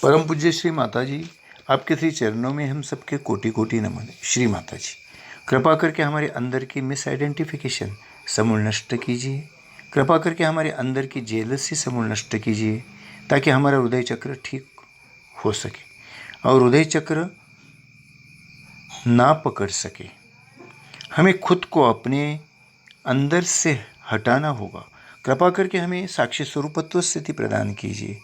परम पूज्य श्री माता जी, आपके श्री चरणों में हम सबके कोटि कोटि नमन। श्री माता जी, कृपा करके हमारे अंदर की मिस आइडेंटिफिकेशन समूल नष्ट कीजिए। कृपा करके हमारे अंदर की जेलसी समूल नष्ट कीजिए, ताकि हमारा हृदय चक्र ठीक हो सके और हृदय चक्र ना पकड़ सके। हमें खुद को अपने अंदर से हटाना होगा। कृपा करके हमें साक्षी स्वरूपत्व स्थिति प्रदान कीजिए।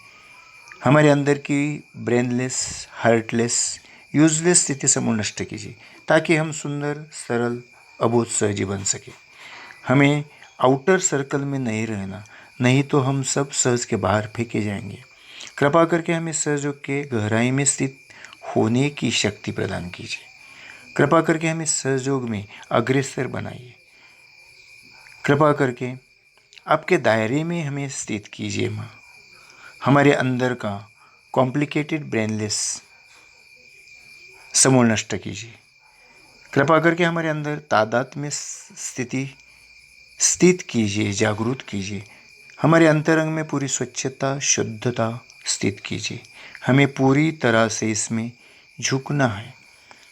हमारे अंदर की ब्रेनलेस, हार्टलेस, यूजलेस स्थिति समूल नष्ट कीजिए, ताकि हम सुंदर, सरल, अबोध सहजी बन सके। हमें आउटर सर्कल में नहीं रहना, नहीं तो हम सब सहज के बाहर फेंके जाएंगे। कृपा करके हमें सहयोग के गहराई में स्थित होने की शक्ति प्रदान कीजिए। कृपा करके हमें सहयोग में अग्रसर बनाइए। कृपा करके आपके दायरे में हमें स्थित कीजिए माँ। हमारे अंदर का कॉम्प्लिकेटेड ब्रेनलेस समूल नष्ट कीजिए। कृपा करके हमारे अंदर तादाद में स्थिति स्थित कीजिए, जागरूक कीजिए। हमारे अंतरंग में पूरी स्वच्छता, शुद्धता स्थित कीजिए। हमें पूरी तरह से इसमें झुकना है।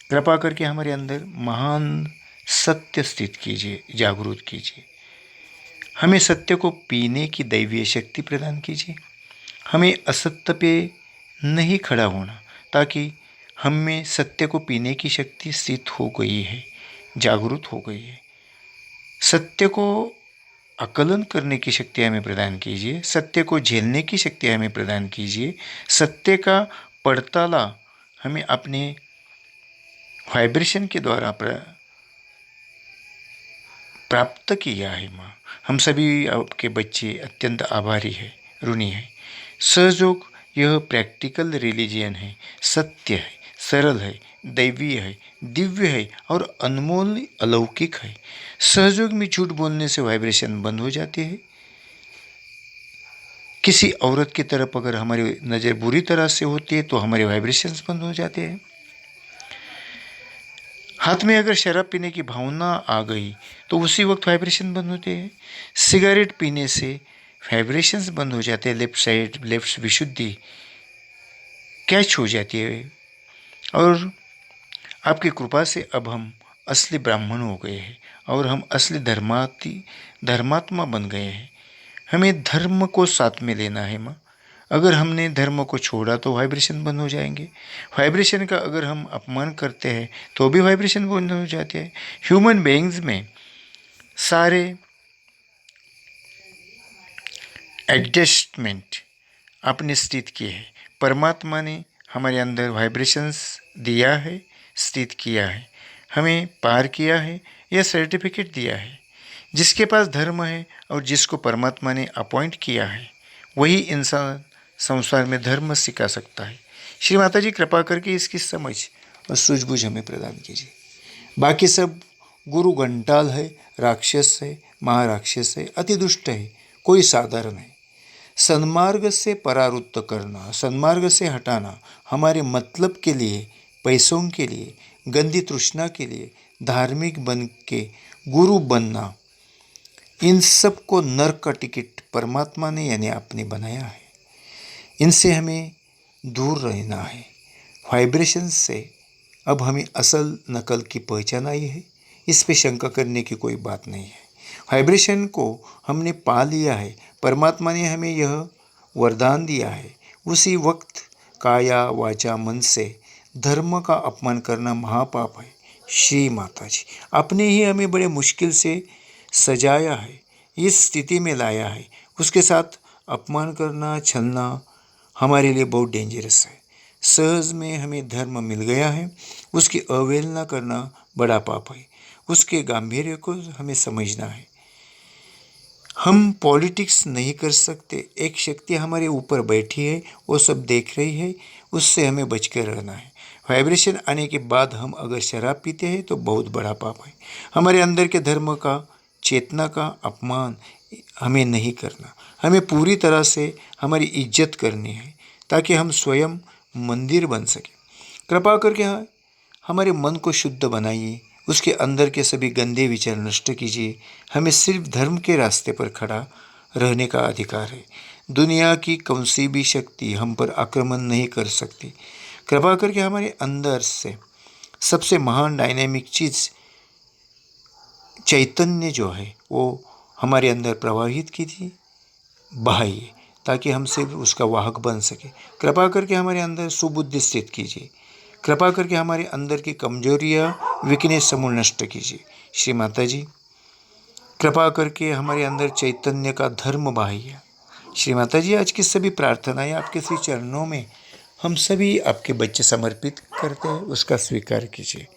कृपा करके हमारे अंदर महान सत्य स्थित कीजिए, जागरूक कीजिए। हमें सत्य को पीने की दैवीय शक्ति प्रदान कीजिए। हमें असत्य पे नहीं खड़ा होना, ताकि हम में सत्य को पीने की शक्ति स्थित हो गई है, जागरूक हो गई है। सत्य को आकलन करने की शक्ति हमें प्रदान कीजिए। सत्य को झेलने की शक्ति हमें प्रदान कीजिए। सत्य का पड़ताला हमें अपने वाइब्रेशन के द्वारा प्राप्त किया है माँ। हम सभी आपके बच्चे अत्यंत आभारी है, ऋणी है। सहयोग यह प्रैक्टिकल रिलीजियन है, सत्य है, सरल है, दैवीय है, दिव्य है और अनमोल अलौकिक है। सहयोग में झूठ बोलने से वाइब्रेशन बंद हो जाती है। किसी औरत की तरफ अगर हमारी नज़र बुरी तरह से होती है तो हमारे वाइब्रेशंस बंद हो जाते हैं। हाथ में अगर शराब पीने की भावना आ गई तो उसी वक्त वाइब्रेशन बंद होते हैं। सिगरेट पीने से वाइब्रेशंस बंद हो जाते हैं। लेफ्ट विशुद्धि कैच हो जाती है। और आपकी कृपा से अब हम असली ब्राह्मण हो गए हैं और हम असली धर्मात्मा बन गए हैं। हमें धर्म को साथ में लेना है माँ। अगर हमने धर्म को छोड़ा तो वाइब्रेशन बंद हो जाएंगे। वाइब्रेशन का अगर हम अपमान करते हैं तो भी वाइब्रेशन बंद हो जाते हैं। ह्यूमन बीइंग्स में सारे एडजस्टमेंट आपने स्थित किए हैं। परमात्मा ने हमारे अंदर वाइब्रेशंस दिया है, स्थित किया है, हमें पार किया है, यह सर्टिफिकेट दिया है। जिसके पास धर्म है और जिसको परमात्मा ने अपॉइंट किया है, वही इंसान संसार में धर्म सिखा सकता है। श्री माता जी, कृपा करके इसकी समझ और सूझबूझ हमें प्रदान कीजिए। बाकी सब गुरु घंटाल है, राक्षस है, महाराक्षस है, अति दुष्ट है, कोई साधारण है। सन्मार्ग से परावृत्त करना, सन्मार्ग से हटाना, हमारे मतलब के लिए, पैसों के लिए, गंदी तृष्णा के लिए धार्मिक बन के गुरु बनना, इन सब को नरक का टिकट परमात्मा ने यानी आपने बनाया है। इनसे हमें दूर रहना है। वाइब्रेशन से अब हमें असल नकल की पहचान आई है। इस पे शंका करने की कोई बात नहीं है। वाइब्रेशन को हमने पा लिया है। परमात्मा ने हमें यह वरदान दिया है। उसी वक्त काया वाचा मन से धर्म का अपमान करना महापाप है। श्री माता जी, आपने ही हमें बड़े मुश्किल से सजाया है, इस स्थिति में लाया है। उसके साथ अपमान करना, छलना हमारे लिए बहुत डेंजरस है। सहज में हमें धर्म मिल गया है, उसकी अवहेलना करना बड़ा पाप है। उसके गांभीर्य को हमें समझना है। हम पॉलिटिक्स नहीं कर सकते। एक शक्ति हमारे ऊपर बैठी है, वो सब देख रही है, उससे हमें बच कर रहना है। वाइब्रेशन आने के बाद हम अगर शराब पीते हैं तो बहुत बड़ा पाप है। हमारे अंदर के धर्म का, चेतना का अपमान हमें नहीं करना। हमें पूरी तरह से हमारी इज्जत करनी है, ताकि हम स्वयं मंदिर बन सकें। कृपा करके हमारे मन को शुद्ध बनाइए। उसके अंदर के सभी गंदे विचार नष्ट कीजिए। हमें सिर्फ धर्म के रास्ते पर खड़ा रहने का अधिकार है। दुनिया की कौन सी भी शक्ति हम पर आक्रमण नहीं कर सकती। कृपा करके हमारे अंदर से सबसे महान डायनेमिक चीज़ चैतन्य जो है वो हमारे अंदर प्रवाहित कीजिए, बहाइए, ताकि हम सिर्फ उसका वाहक बन सके। कृपा करके हमारे अंदर सुबुद्धि स्थित कीजिए। कृपा करके हमारे अंदर की कमजोरियाँ, वीकनेस समूल नष्ट कीजिए। श्री माता जी, कृपा करके हमारे अंदर चैतन्य का धर्म बहाइए। श्री माता जी, आज की सभी प्रार्थनाएं आपके श्री चरणों में हम सभी आपके बच्चे समर्पित करते हैं, उसका स्वीकार कीजिए।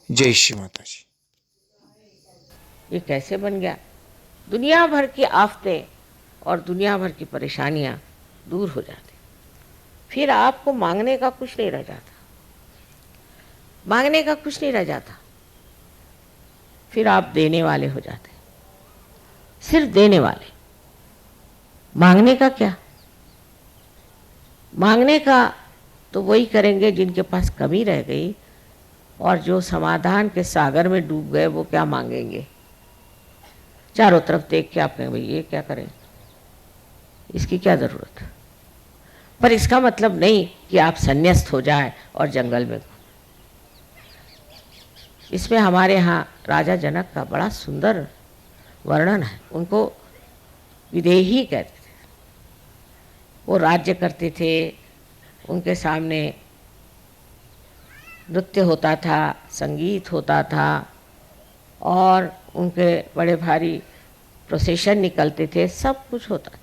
जय श्री माता जी। ये कैसे बन गया? दुनिया भर की आफतें और दुनिया भर की परेशानियां दूर हो जाती, फिर आपको मांगने का कुछ नहीं रह जाता, मांगने का कुछ नहीं रह जाता, फिर आप देने वाले हो जाते, सिर्फ देने वाले। मांगने का क्या? मांगने का तो वही करेंगे जिनके पास कमी रह गई, और जो समाधान के सागर में डूब गए वो क्या मांगेंगे? चारों तरफ देख के आप कहेंगे भाई ये क्या करें, इसकी क्या ज़रूरत है। पर इसका मतलब नहीं कि आप संन्यास्त हो जाए और जंगल में। इसमें हमारे यहाँ राजा जनक का बड़ा सुंदर वर्णन है। उनको विदेही कहते थे। वो राज्य करते थे, उनके सामने नृत्य होता था, संगीत होता था, और उनके बड़े भारी प्रोसेशन निकलते थे, सब कुछ होता था,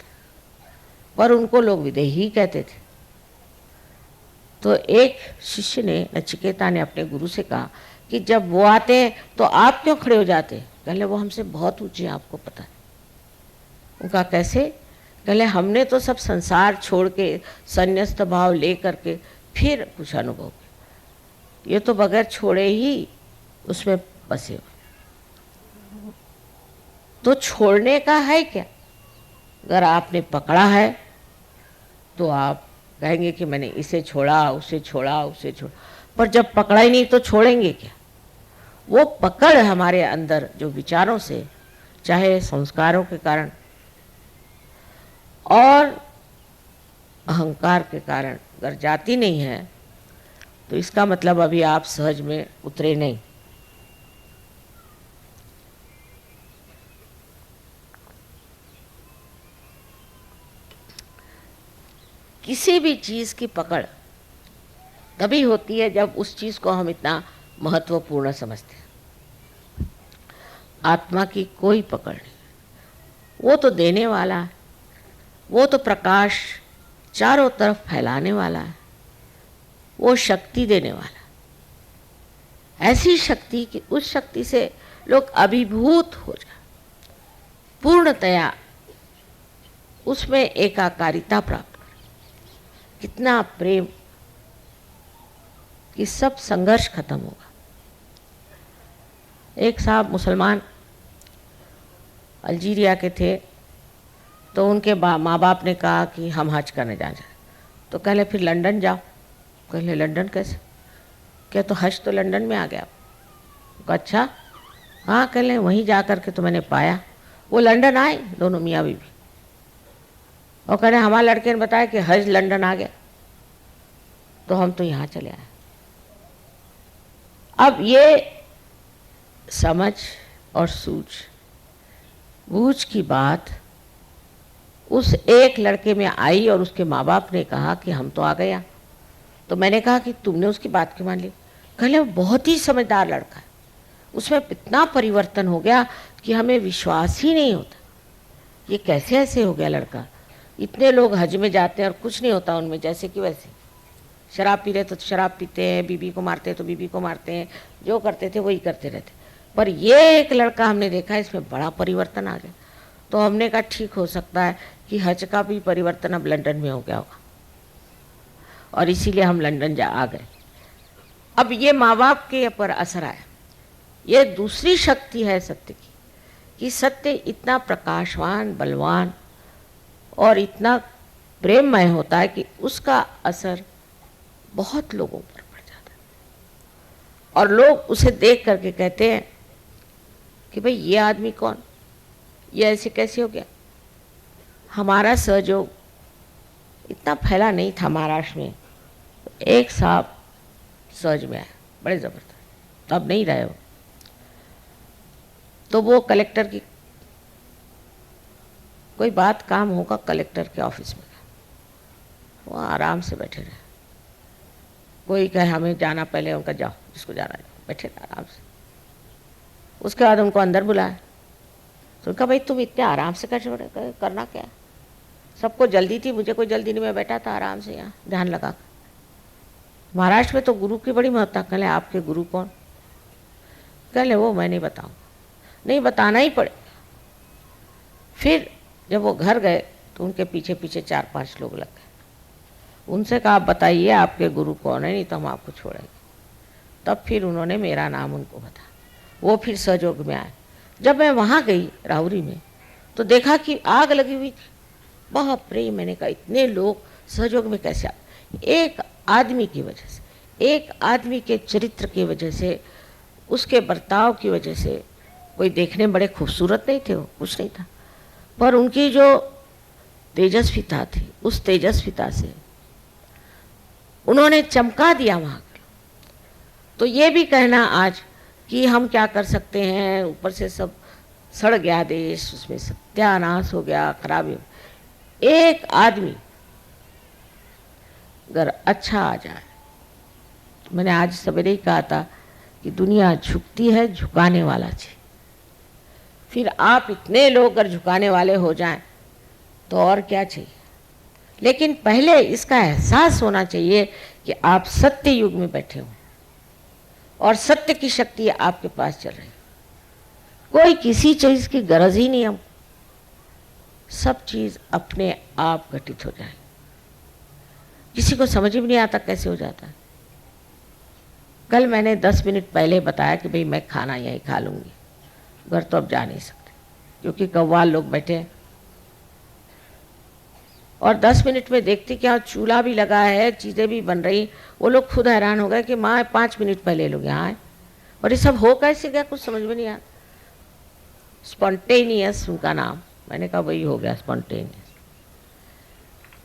पर उनको लोग विदेही कहते थे। तो एक शिष्य ने, नचिकेता ने, अपने गुरु से कहा कि जब वो आते हैं तो आप क्यों खड़े हो जाते हैं? कहले वो हमसे बहुत ऊंचे हैं, आपको पता है। उनका कैसे? कहले हमने तो सब संसार छोड़ के संन्यस्त भाव ले करके फिर कुछ अनुभव किया, ये तो बगैर छोड़े ही उसमें बसे हुए। तो छोड़ने का है क्या? अगर आपने पकड़ा है तो आप कहेंगे कि मैंने इसे छोड़ा, उसे छोड़ा, उसे छोड़ा, पर जब पकड़ा ही नहीं तो छोड़ेंगे क्या? वो पकड़ हमारे अंदर जो विचारों से, चाहे संस्कारों के कारण और अहंकार के कारण अगर जाती नहीं है, तो इसका मतलब अभी आप सहज में उतरे नहीं। किसी भी चीज़ की पकड़ तभी होती है जब उस चीज़ को हम इतना महत्वपूर्ण समझते हैं। आत्मा की कोई पकड़ नहीं, वो तो देने वाला है, वो तो प्रकाश चारों तरफ फैलाने वाला है, वो शक्ति देने वाला है। ऐसी शक्ति कि उस शक्ति से लोग अभिभूत हो जाए, पूर्णतया उसमें एकाकारिता प्राप्त। कितना प्रेम कि सब संघर्ष खत्म होगा। एक साहब मुसलमान अल्जीरिया के थे, तो उनके माँ बाप ने कहा कि हम हज करने जाना चाहते, तो कहले फिर लंदन जाओ। कहले लंदन कैसे? क्या तो हज तो लंदन में आ गया। अच्छा हाँ, कहले वहीं जा कर के तो मैंने पाया। वो लंदन आए दोनों मियाँ बीवी, और कह रहे हमारे लड़के ने बताया कि हज लंदन आ गया, तो हम तो यहाँ चले आए। अब ये समझ और सूझ की बात उस एक लड़के में आई, और उसके माँ बाप ने कहा कि हम तो आ गया। तो मैंने कहा कि तुमने उसकी बात क्यों मान ली? कहले वो बहुत ही समझदार लड़का है, उसमें इतना परिवर्तन हो गया कि हमें विश्वास ही नहीं होता, ये कैसे ऐसे हो गया लड़का। इतने लोग हज में जाते हैं और कुछ नहीं होता उनमें, जैसे कि वैसे। शराब पी रहे तो शराब पीते हैं, बीबी को मारते हैं तो बीबी को मारते हैं, जो करते थे वही करते रहते। पर ये एक लड़का हमने देखा, इसमें बड़ा परिवर्तन आ गया। तो हमने कहा ठीक हो सकता है कि हज का भी परिवर्तन अब लंदन में हो गया होगा, और इसीलिए हम लंदन आ गए। अब ये माँ बाप के ऊपर असर आया। ये दूसरी शक्ति है सत्य की, कि सत्य इतना प्रकाशवान, बलवान और इतना प्रेममय होता है कि उसका असर बहुत लोगों पर पड़ जाता है, और लोग उसे देख करके कहते हैं कि भाई ये आदमी कौन, ये ऐसे कैसे हो गया। हमारा सहयोग इतना फैला नहीं था महाराष्ट्र में। एक साहब सहज में आए, बड़े ज़बरदस्त, तो अब नहीं रहे वो। तो वो कलेक्टर की कोई बात काम होगा कलेक्टर के ऑफिस में, वो आराम से बैठे रहे। कोई कहे हमें जाना, पहले उनका जाओ, जिसको जाना है बैठे रहे आराम से। उसके बाद उनको अंदर बुलाया, तो उनका भाई तुम इतने आराम से कैसे, करना क्या, सबको जल्दी थी, मुझे कोई जल्दी नहीं, मैं बैठा था आराम से यहाँ ध्यान लगा कर। महाराष्ट्र में तो गुरु की बड़ी महत्ता। कहले आपके गुरु कौन? कहले वो मैं नहीं बताऊँगा। नहीं बताना ही पड़े। फिर जब वो घर गए तो उनके पीछे पीछे 4-5 लोग लग गए। उनसे कहा आप बताइए आपके गुरु कौन है, नहीं तो हम आपको छोड़ेंगे। तब फिर उन्होंने मेरा नाम उनको बताया। वो फिर सहयोग में आए। जब मैं वहाँ गई राहुरी में तो देखा कि आग लगी हुई थी। बाप रे, मैंने कहा इतने लोग सहयोग में कैसे आ? एक आदमी की वजह से, एक आदमी के चरित्र की वजह से, उसके बर्ताव की वजह से। कोई देखने में बड़े खूबसूरत नहीं थे, वो कुछ नहीं था, पर उनकी जो तेजस्विता थी, उस तेजस्विता से उन्होंने चमका दिया वहाँ। तो ये भी कहना आज कि हम क्या कर सकते हैं, ऊपर से सब सड़ गया देश, उसमें सत्यानाश हो गया, खराबी। एक आदमी अगर अच्छा आ जाए, मैंने आज सवेरे ही कहा था कि दुनिया झुकती है झुकाने वाला चाहिए। फिर आप इतने लोग अगर झुकाने वाले हो जाएं तो और क्या चाहिए। लेकिन पहले इसका एहसास होना चाहिए कि आप सत्य युग में बैठे हो और सत्य की शक्ति आपके पास चल रही है। कोई किसी चीज की गरज ही नहीं, हम सब चीज अपने आप घटित हो जाए। किसी को समझ भी नहीं आता कैसे हो जाता है। कल मैंने 10 मिनट पहले बताया कि भाई मैं खाना यहीं खा लूंगी, घर तो अब जा नहीं सकते क्योंकि कव्वाल लोग बैठे हैं। और 10 मिनट में देखती कि यहाँ चूल्हा भी लगा है, चीज़ें भी बन रही। वो लोग खुद हैरान हो गए कि माँ 5 मिनट पहले लोग यहाँ आए और ये सब हो कैसे गया, कुछ समझ में नहीं आया। स्पॉन्टेनियस उनका नाम। मैंने कहा वही हो गया स्पॉन्टेनियस।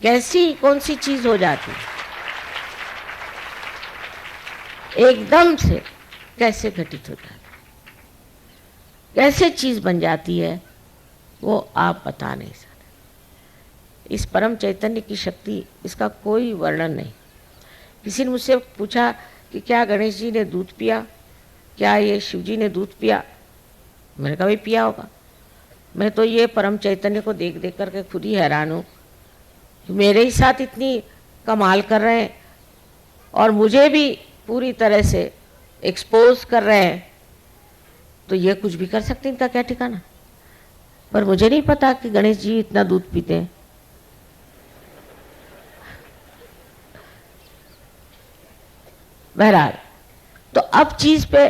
कैसी कौन सी चीज़ हो जाती है एकदम से, कैसे घटित हो जाती है, कैसे चीज़ बन जाती है, वो आप बता नहीं सकते। इस परम चैतन्य की शक्ति, इसका कोई वर्णन नहीं। किसी ने मुझसे पूछा कि क्या गणेश जी ने दूध पिया, क्या ये शिव जी ने दूध पिया? मैंने कहा भाई पिया होगा। मैं तो ये परम चैतन्य को देख देख करके खुद ही हैरान हूँ कि मेरे ही साथ इतनी कमाल कर रहे हैं और मुझे भी पूरी तरह से एक्सपोज कर रहे हैं, तो ये कुछ भी कर सकते हैं, इनका क्या ठिकाना। पर मुझे नहीं पता कि गणेश जी इतना दूध पीते हैं। बहरहाल, तो अब चीज पे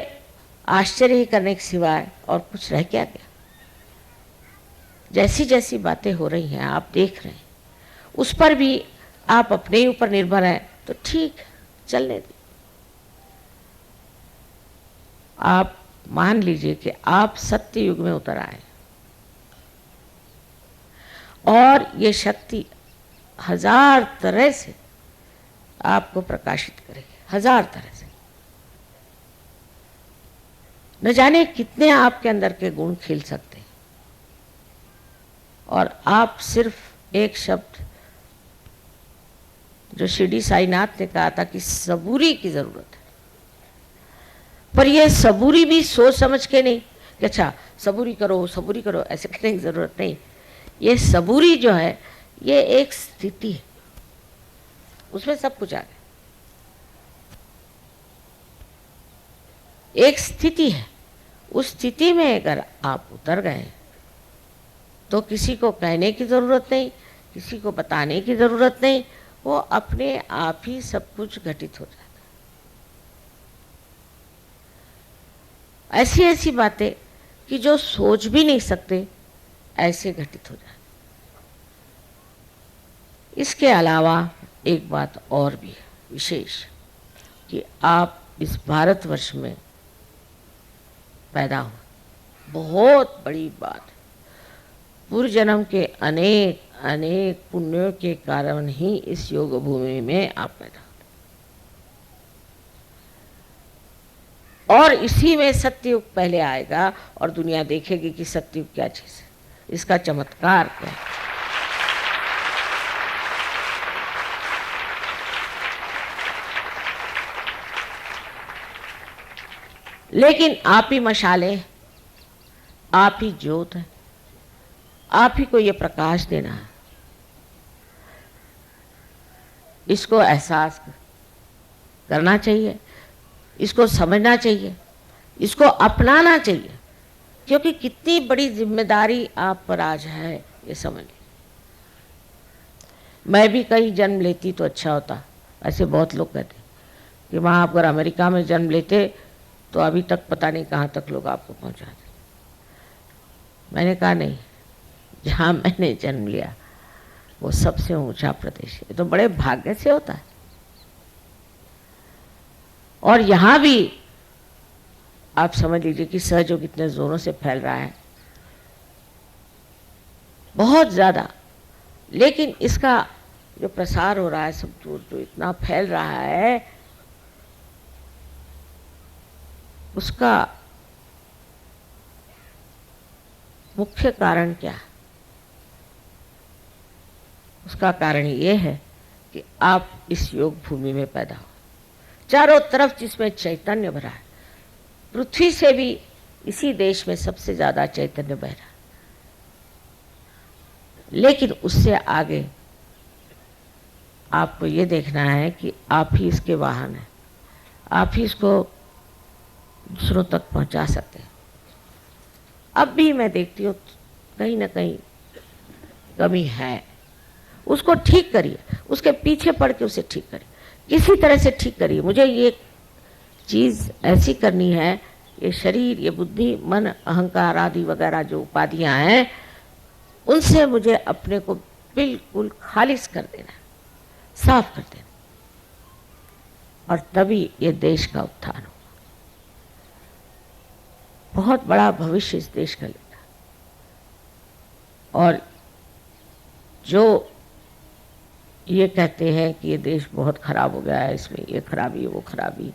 आश्चर्य ही करने के सिवाय और कुछ रह क्या गया। जैसी जैसी बातें हो रही हैं आप देख रहे हैं, उस पर भी आप अपने ही ऊपर निर्भर हैं तो ठीक है, चलने दीजिए। आप मान लीजिए कि आप सत्य युग में उतर आए और ये शक्ति 1000 तरह से आपको प्रकाशित करेगी, 1000 तरह से। न जाने कितने आपके अंदर के गुण खिल सकते हैं और आप सिर्फ एक शब्द, जो शिरडी साईनाथ ने कहा था कि सबूरी की जरूरत है, पर यह सबूरी भी सोच समझ के नहीं कि अच्छा सबूरी करो, ऐसे करने की जरूरत नहीं। ये सबूरी जो है ये एक स्थिति है, उसमें सब कुछ आ गया। एक स्थिति है, उस स्थिति में अगर आप उतर गए तो किसी को कहने की जरूरत नहीं, किसी को बताने की जरूरत नहीं, वो अपने आप ही सब कुछ घटित हो जाता है। ऐसी ऐसी बातें कि जो सोच भी नहीं सकते ऐसे घटित हो जाते। इसके अलावा एक बात और भी है विशेष, कि आप इस भारतवर्ष में पैदा हुए, बहुत बड़ी बात है। पूर्व जन्म के अनेक अनेक पुण्यों के कारण ही इस योग भूमि में आप पैदा होते, और इसी में सत्ययुग पहले आएगा और दुनिया देखेगी कि सत्ययुग क्या चीज है, इसका चमत्कार क्या है। लेकिन आप ही मशाले, आप ही ज्योत है, आप ही को ये प्रकाश देना है। इसको एहसास करना चाहिए, इसको समझना चाहिए, इसको अपनाना चाहिए, क्योंकि कितनी बड़ी जिम्मेदारी आप पर आज है ये समझ लीजिए। मैं भी कहीं जन्म लेती तो अच्छा होता, ऐसे बहुत लोग कहते कि वहाँ आप अगर अमेरिका में जन्म लेते तो अभी तक पता नहीं कहाँ तक लोग आपको पहुँचा देते। मैंने कहा नहीं, जहाँ मैंने जन्म लिया वो सबसे ऊंचा प्रदेश है, तो बड़े भाग्य से होता है। और यहां भी आप समझ लीजिए कि सहयोग इतने जोरों से फैल रहा है, बहुत ज्यादा, लेकिन इसका जो प्रसार हो रहा है सब दूर जो इतना फैल रहा है, उसका मुख्य कारण क्या है? उसका कारण ये है कि आप इस योग भूमि में पैदा हो, चारों तरफ जिसमें चैतन्य भरा है। पृथ्वी से भी इसी देश में सबसे ज्यादा चैतन्य बह रहा है, लेकिन उससे आगे आपको ये देखना है कि आप ही इसके वाहन हैं, आप ही इसको दूसरों तक पहुंचा सकते हैं। अब भी मैं देखती हूँ कहीं ना कहीं कमी है, उसको ठीक करिए, उसके पीछे पड़ के उसे ठीक करिए, किसी तरह से ठीक करिए। मुझे ये चीज़ ऐसी करनी है, ये शरीर, ये बुद्धि, मन, अहंकार आदि वगैरह जो उपाधियां हैं, उनसे मुझे अपने को बिल्कुल खालिज कर देना, साफ कर देना, और तभी ये देश का उत्थान होगा। बहुत बड़ा भविष्य इस देश का लेगा। और जो ये कहते हैं कि ये देश बहुत खराब हो गया है, इसमें ये खराबी वो खराबी,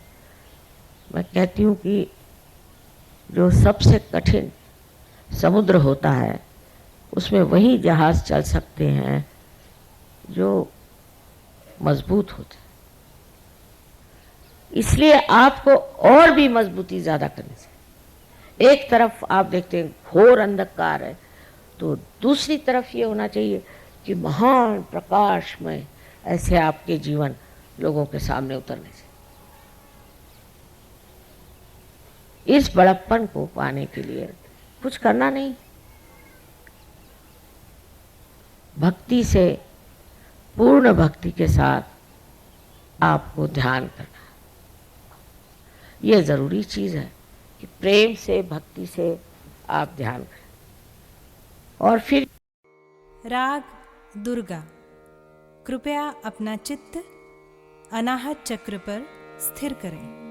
मैं कहती हूँ कि जो सबसे कठिन समुद्र होता है उसमें वही जहाज चल सकते हैं जो मजबूत होते हैं। इसलिए आपको और भी मजबूती ज्यादा करनी चाहिए। एक तरफ आप देखते हैं घोर अंधकार है, तो दूसरी तरफ ये होना चाहिए कि महान प्रकाश में ऐसे आपके जीवन लोगों के सामने उतरने से। इस बड़प्पन को पाने के लिए कुछ करना नहीं, भक्ति से, पूर्ण भक्ति के साथ आपको ध्यान करना है। यह जरूरी चीज है कि प्रेम से, भक्ति से आप ध्यान करें। और फिर राग दुर्गा। कृपया अपना चित्त अनाहत चक्र पर स्थिर करें।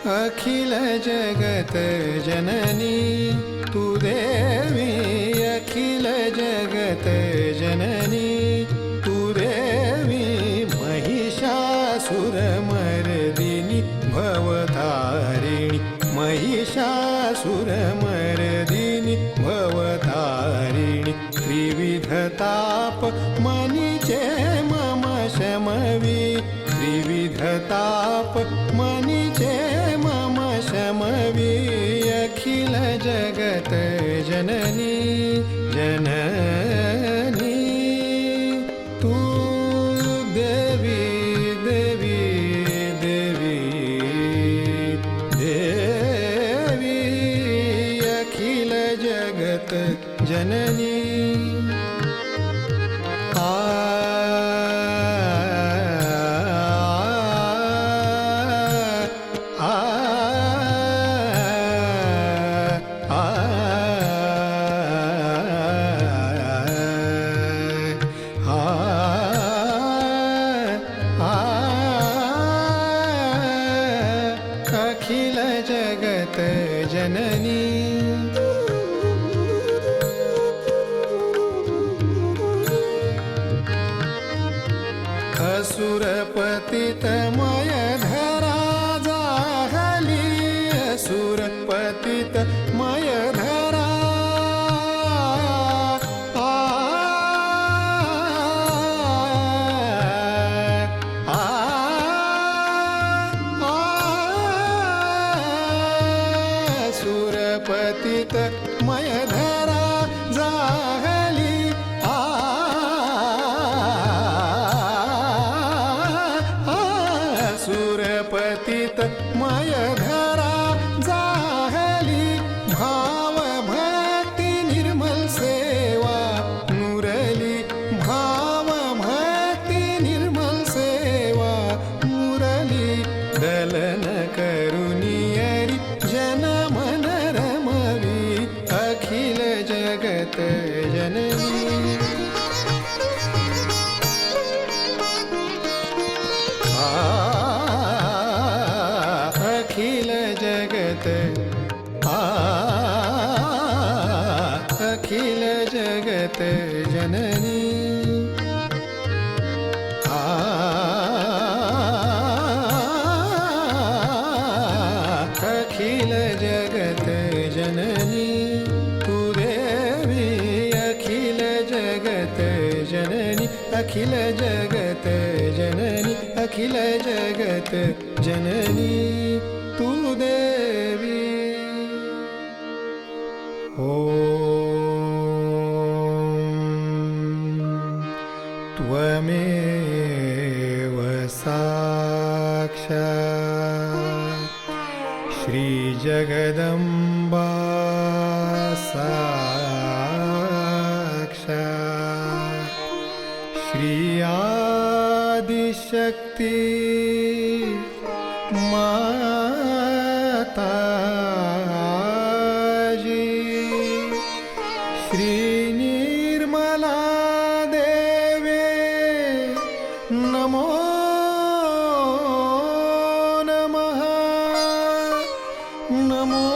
अखिल जगत जननी तू देवी, अखिल जगत जननी तू देवी, महिषासुरमर्दिनी भवतारिणी, महिषासुरमर्दिनी भवतारिणी, त्रिविधताप मनीचे मम शमवी, त्रिविधताप मनीचे मम शमवी, अखिल जगत जननी जननी तू देवी देवी देवी देवी, अखिल जगत जननी। अखिल जगत जननी असुरपतितमय धरा जाहली, असुरपतितमय धरा सुरपतित मय धरा जाहली, सुरपतित मय धरा जाहली, भाव भक्ति निर्मल सेवा मुरली, भाव भक्ति निर्मल सेवा मुरली, दलन करुनियरी जन मन रमवी, अखिल जगत जननी। अखिल जगत अखिल जगत जननी, अखिल जगत जननी तू देवी, अखिल जगत जननी, अखिल जगत जननी, अखिल जगत जननी तू देवी। त्वमेव साक्षात् श्रीजगदम्बा साक्षात् श्री आदिशक्ति माताजी, श्री निर्मला देवे नमो नमः नमो